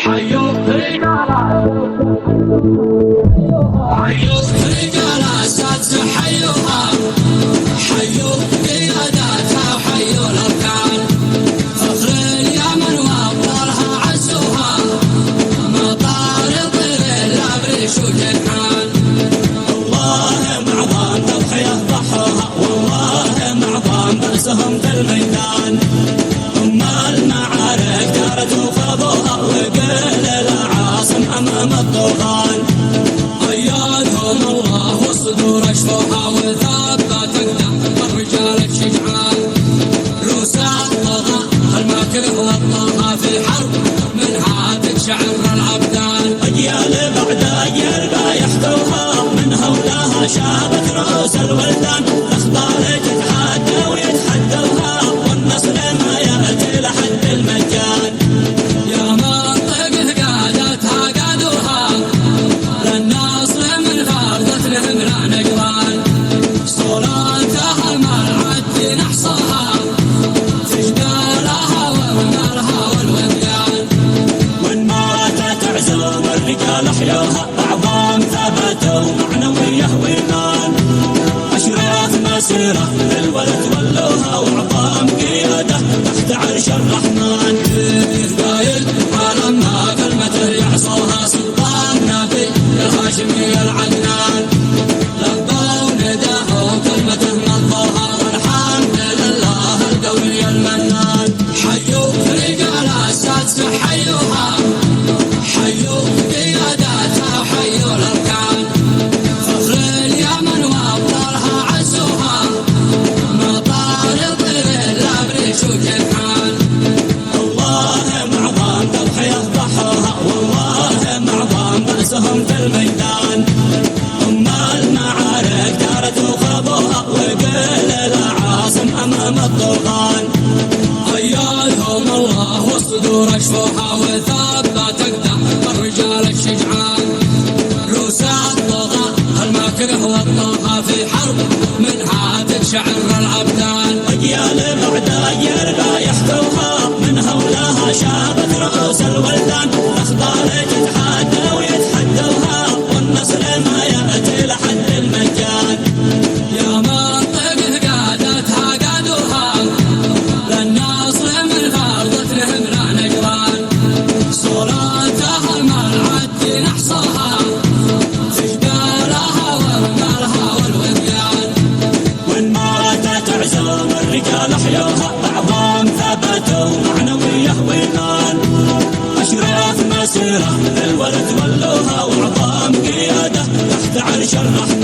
حيوا رجال أساتذة حيوها، حيوا قياداتها وحيوا الأركان، فخر اليمن وأبطالها عزوها، مطار طير الأبريش وجنحان. والله معظم تضحية ضحوها، والله معظم بأسهم في الميدان، أم المعارك دارت وخاضوها وقيل العاصم أمام الطوفان. أيادهم الله والصدور أشفوها وثبت أقدام الرجال الشجعان. روس الطغى الماكر والطغى في حرب منها تقشعر الأبدان. أجيال بعد أجيال بايحتوها من هولاها شابت رؤوس الولدان، الأخبار تتحدى ويتحدوها والنصر ما يأتي لحد المجان. يا منطق قادتها قادوها للنصر من فرضت لهم لا نقران. صولاتها ما العد نحصاها في جبالها ومالها والوديان. وإن ماتت عزوم الرجال أحيوها، أعظام ثبتوا معنوية وإيمان، أشراف مسيرة للولد ولوها وأعظام قيادة تحت عرش الرحمن. قايد ولما كلمته يعصوها سلطان نبي الهاشمي العدنان. لبوا نداه وكلمته نظوها والحمد لله القوي المنان. حيوا رجال أساتذة حيوها، حيوا قياداتها وحيوا الأركان، فخر اليمن وأبطالها عزوها، مطار طير الأبريش وجنحان. والله معظم تضحية ضحوها، والله معظم بأسهم في الميدان، أم المعارك دارت وخاضوها وقيل العاصم أمام الطوفان. أيادهم الله والصدور أشفوها وثبت أقدام الرجال الشجعان. روس الطغى الماكر والطغى في حرب منها تقشعر الأبدان. أجيال بعد أجيال بايحتوها من هولاها شابت رؤوس الولدان، الأخبار تتحدى ويتحدوها والنصر ما يأتي لحد المجان. يا منطق قادتها قادوها للنصر من فرضت لهم لا نقران. صولاتها ما العد نحصاها في جبالها ومالها والوديان. وإن ماتت عزوم الرجال أحيوها، أعظام ثبتوا معنوية وإيمان، أشراف مسيرة للولد ولوها وأعظام قيادة تحت عرش الرحمن.